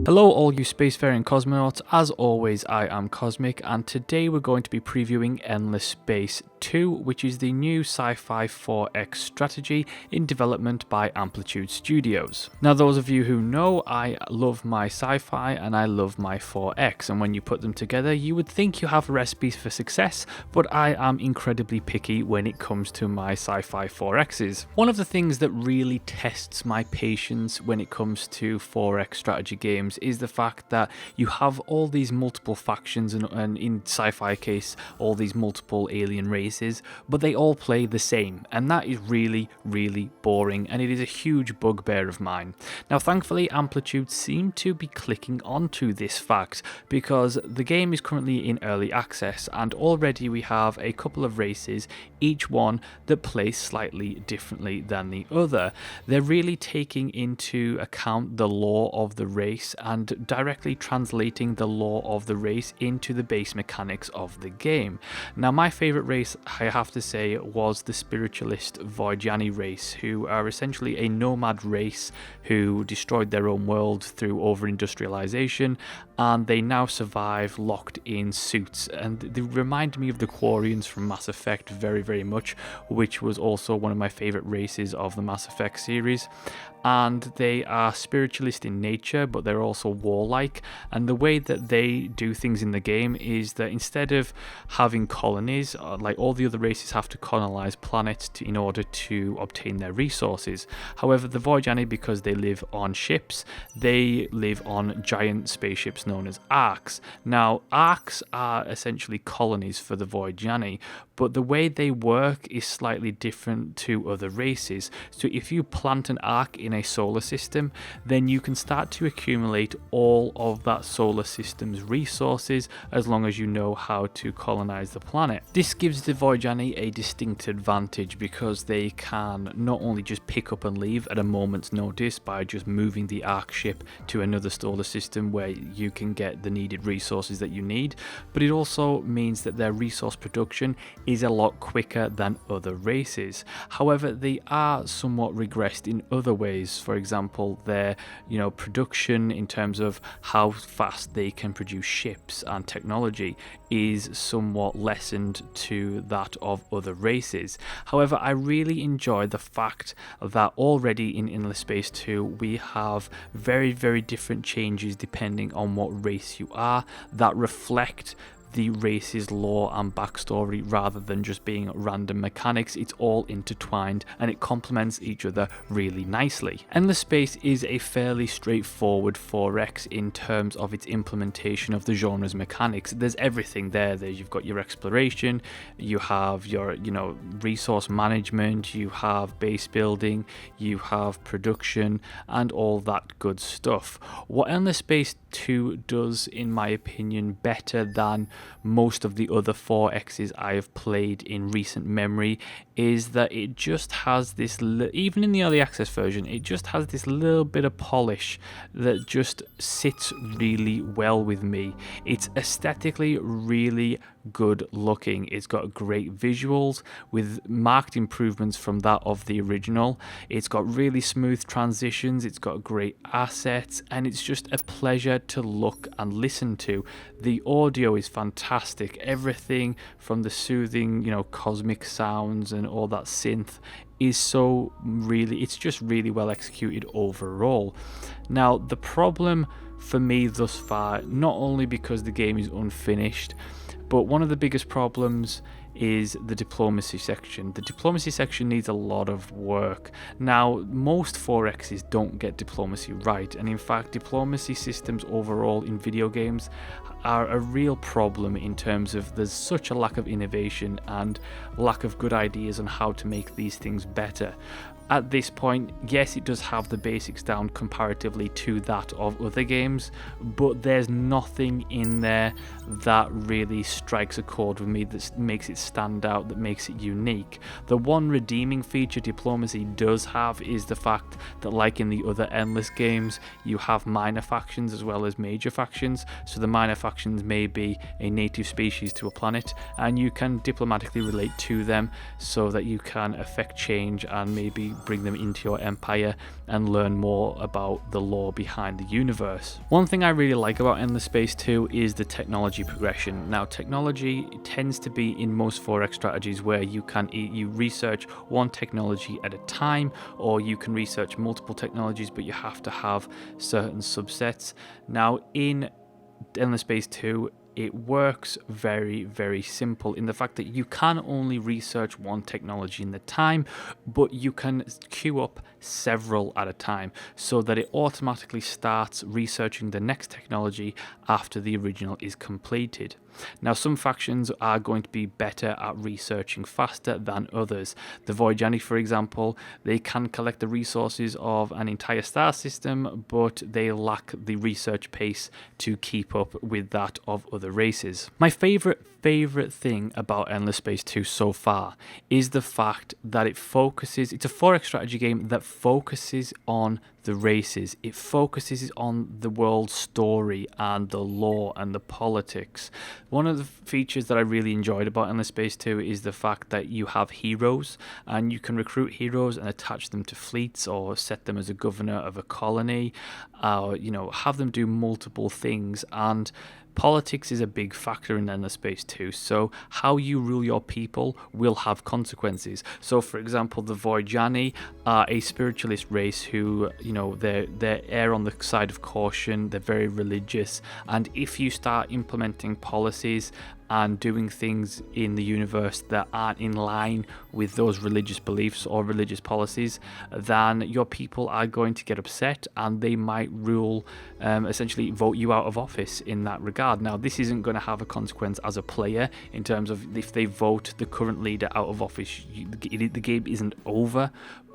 Hello all you spacefaring cosmonauts, as always I am Cosmic, and today we're going to be previewing Endless Space 2, which is the new sci-fi 4X strategy in development by Amplitude Studios. Now those of you who know, I love my sci-fi and I love my 4X, and when you put them together you would think you have recipes for success, but I am incredibly picky when it comes to my sci-fi 4Xs. One of the things that really tests my patience when it comes to 4X strategy games is the fact that you have all these multiple factions and in sci-fi case all these multiple alien races, but they all play the same, and that is really boring, and it is a huge bugbear of mine. Now thankfully Amplitude seem to be clicking onto this fact, because the game is currently in early access and already we have a couple of races, each one that plays slightly differently than the other. They're really taking into account the lore of the race and directly translating the lore of the race into the base mechanics of the game. Now my favourite race, I have to say, was the spiritualist Voidjani race, who are essentially a nomad race who destroyed their own world through over-industrialization, and they now survive locked in suits, and they remind me of the Quarians from Mass Effect very much, which was also one of my favourite races of the Mass Effect series. And they are spiritualist in nature, but they're also warlike, and the way that they do things in the game is that instead of having colonies, like all the other races have to colonize planets in order to obtain their resources. However, the Voidjani, because they live on ships, they live on giant spaceships known as arcs. Now arcs are essentially colonies for the Voidjani, but the way they work is slightly different to other races. So if you plant an arc in a solar system, then you can start to accumulate all of that solar system's resources as long as you know how to colonize the planet. This gives the Voidjani a distinct advantage because they can not only just pick up and leave at a moment's notice by just moving the arc ship to another solar system where you can get the needed resources that you need, but it also means that their resource production is a lot quicker than other races. However, they are somewhat regressed in other ways. For example, their production in terms of how fast they can produce ships and technology is somewhat lessened to that of other races. However, I really enjoy the fact that already in Endless Space 2 we have very different changes depending on what race you are that reflect the race's lore and backstory rather than just being random mechanics. It's all intertwined and it complements each other really nicely. Endless Space is a fairly straightforward 4X in terms of its implementation of the genre's mechanics. There's everything there. You've got your exploration, you have your resource management, you have base building, you have production, and all that good stuff. What Endless Space 2 does, in my opinion, better than most of the other 4Xs I have played in recent memory is that it just has this, even in the early access version, it just has this little bit of polish that just sits really well with me. It's aesthetically really good looking. It's got great visuals with marked improvements from that of the original. It's got really smooth transitions, it's got great assets, and it's just a pleasure to look and listen to. The audio is fantastic. Everything from the soothing, cosmic sounds and all that synth is it's just really well executed overall. Now the problem for me thus far, not only because the game is unfinished, but one of the biggest problems is the diplomacy section. The diplomacy section needs a lot of work. Now, most 4Xs don't get diplomacy right, and in fact, diplomacy systems overall in video games are a real problem in terms of there's such a lack of innovation and lack of good ideas on how to make these things better. At this point, yes, it does have the basics down comparatively to that of other games, but there's nothing in there that really strikes a chord with me that makes it stand out, that makes it unique. The one redeeming feature diplomacy does have is the fact that, like in the other Endless games, you have minor factions as well as major factions. So the minor factions factions may be a native species to a planet, and you can diplomatically relate to them so that you can affect change and maybe bring them into your empire and learn more about the lore behind the universe. One thing I really like about Endless Space 2 is the technology progression. Now, technology tends to be in most 4X strategies where you research one technology at a time, or you can research multiple technologies, but you have to have certain subsets. Now, in Endless Space 2, it works very, very simple in the fact that you can only research one technology in the time, but you can queue up several at a time so that it automatically starts researching the next technology after the original is completed. Now, some factions are going to be better at researching faster than others. The Voidjani, for example, they can collect the resources of an entire star system, but they lack the research pace to keep up with that of other races. My favorite thing about Endless Space 2 so far is the fact that it's a 4X strategy game that focuses on the races. It focuses on the world story and the lore and the politics. One of the features that I really enjoyed about Endless Space 2 is the fact that you have heroes, and you can recruit heroes and attach them to fleets or set them as a governor of a colony, have them do multiple things. And politics is a big factor in Endless Space 2, so how you rule your people will have consequences. So, for example, the Voidjani are a spiritualist race who, they err on the side of caution, they're very religious, and if you start implementing policies and doing things in the universe that aren't in line with those religious beliefs or religious policies, then your people are going to get upset and they might essentially vote you out of office in that regard. Now, this isn't going to have a consequence as a player in terms of if they vote the current leader out of office, the game isn't over,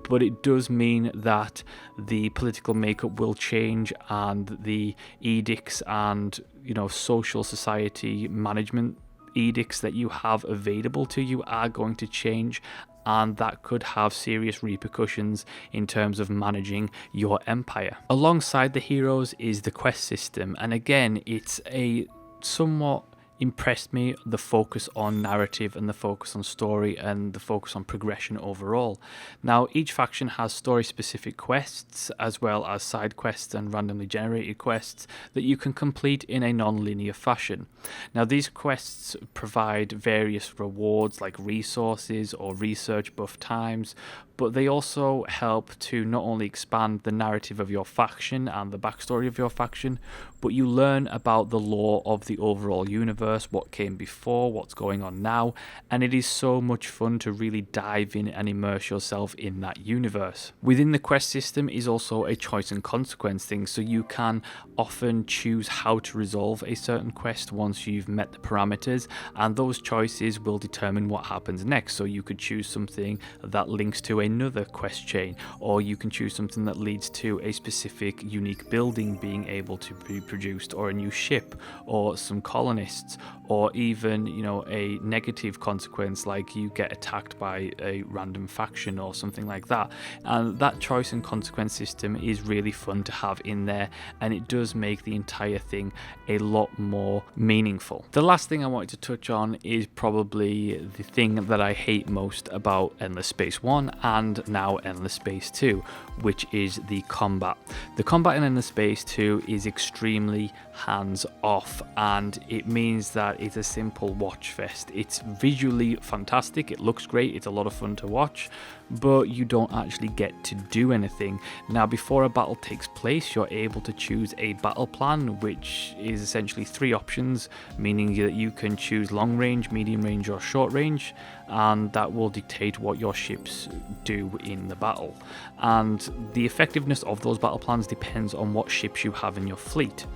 but it does mean that the political makeup will change and the edicts and social society management edicts that you have available to you are going to change, and that could have serious repercussions in terms of managing your empire. Alongside the heroes is the quest system, and again, it's a somewhat impressed me, the focus on narrative and the focus on story and the focus on progression overall. Now, each faction has story specific quests as well as side quests and randomly generated quests that you can complete in a non-linear fashion. Now, these quests provide various rewards like resources or research buff times, but they also help to not only expand the narrative of your faction and the backstory of your faction, but you learn about the lore of the overall universe, what came before, what's going on now, and it is so much fun to really dive in and immerse yourself in that universe. Within the quest system is also a choice and consequence thing, so you can often choose how to resolve a certain quest once you've met the parameters, and those choices will determine what happens next. So you could choose something that links to another quest chain, or you can choose something that leads to a specific unique building being able to be produced, or a new ship, or some colonists, or even a negative consequence like you get attacked by a random faction or something like that. And that choice and consequence system is really fun to have in there, and it does make the entire thing a lot more meaningful. The last thing I wanted to touch on is probably the thing that I hate most about Endless Space 1 and now Endless Space 2, which is the combat. The combat in Endless Space 2 is extremely hands off, and it means that it's a simple watch fest. It's visually fantastic, it looks great, it's a lot of fun to watch, but you don't actually get to do anything. Now, before a battle takes place, you're able to choose a battle plan, which is essentially 3 options, meaning that you can choose long range, medium range, or short range, and that will dictate what your ships do in the battle. And the effectiveness of those battle plans depends on what ships you have in your fleet.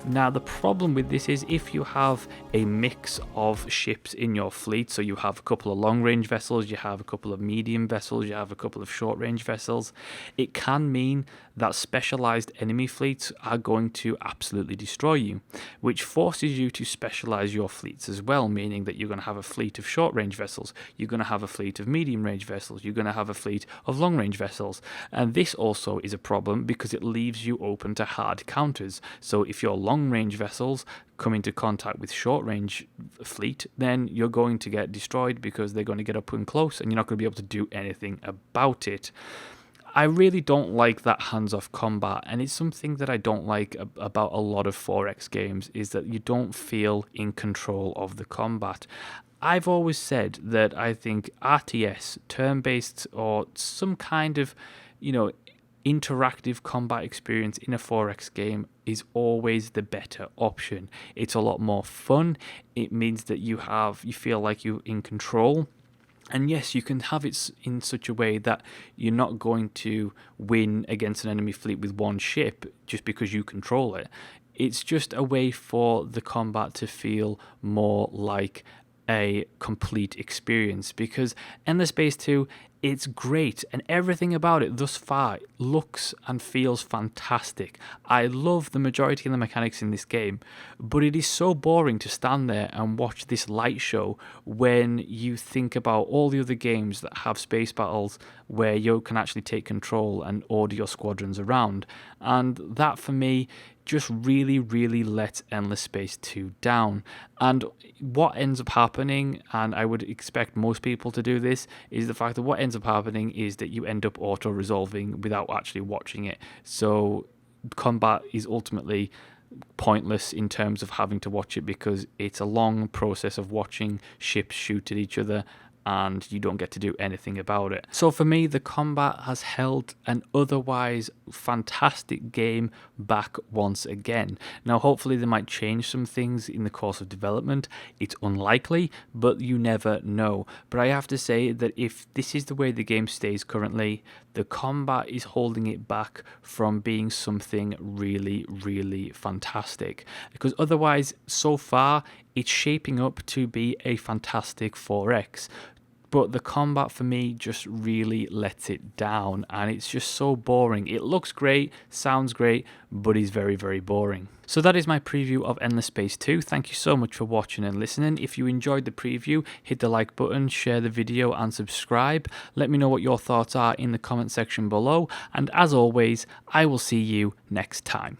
Now, the problem with this is if you have a mix of ships in your fleet, so you have a couple of long range vessels, you have a couple of medium vessels, you have a couple of short range vessels, it can mean that specialized enemy fleets are going to absolutely destroy you, which forces you to specialize your fleets as well, meaning that you're going to have a fleet of short range vessels, you're going to have a fleet of medium range vessels, you're going to have a fleet of long range vessels. And this also is a problem because it leaves you open to hard counters. So if your long range vessels come into contact with short range fleet, then you're going to get destroyed because they're going to get up and close and you're not going to be able to do anything about it. I really don't like that hands-off combat, and it's something that I don't like about a lot of 4X games, is that you don't feel in control of the combat. I've always said that I think RTS, turn-based, or some kind of, interactive combat experience in a 4X game is always the better option. It's a lot more fun. It means that you feel like you're in control. And yes, you can have it in such a way that you're not going to win against an enemy fleet with one ship just because you control it. It's just a way for the combat to feel more like a complete experience, because Endless Space 2, it's great, and everything about it thus far looks and feels fantastic. I love the majority of the mechanics in this game, but it is so boring to stand there and watch this light show when you think about all the other games that have space battles where you can actually take control and order your squadrons around. And that, for me, just really, really let Endless Space 2 down. And what ends up happening, and I would expect most people to do this, is the fact that what ends up happening is that you end up auto-resolving without actually watching it. So combat is ultimately pointless in terms of having to watch it, because it's a long process of watching ships shoot at each other and you don't get to do anything about it. So for me, the combat has held an otherwise fantastic game back once again. Now, hopefully they might change some things in the course of development. It's unlikely, but you never know. But I have to say that if this is the way the game stays currently, the combat is holding it back from being something really, really fantastic. Because otherwise, so far, it's shaping up to be a fantastic 4X. But the combat for me just really lets it down, and it's just so boring. It looks great, sounds great, but is very, very boring. So that is my preview of Endless Space 2. Thank you so much for watching and listening. If you enjoyed the preview, hit the like button, share the video and subscribe. Let me know what your thoughts are in the comment section below. And as always, I will see you next time.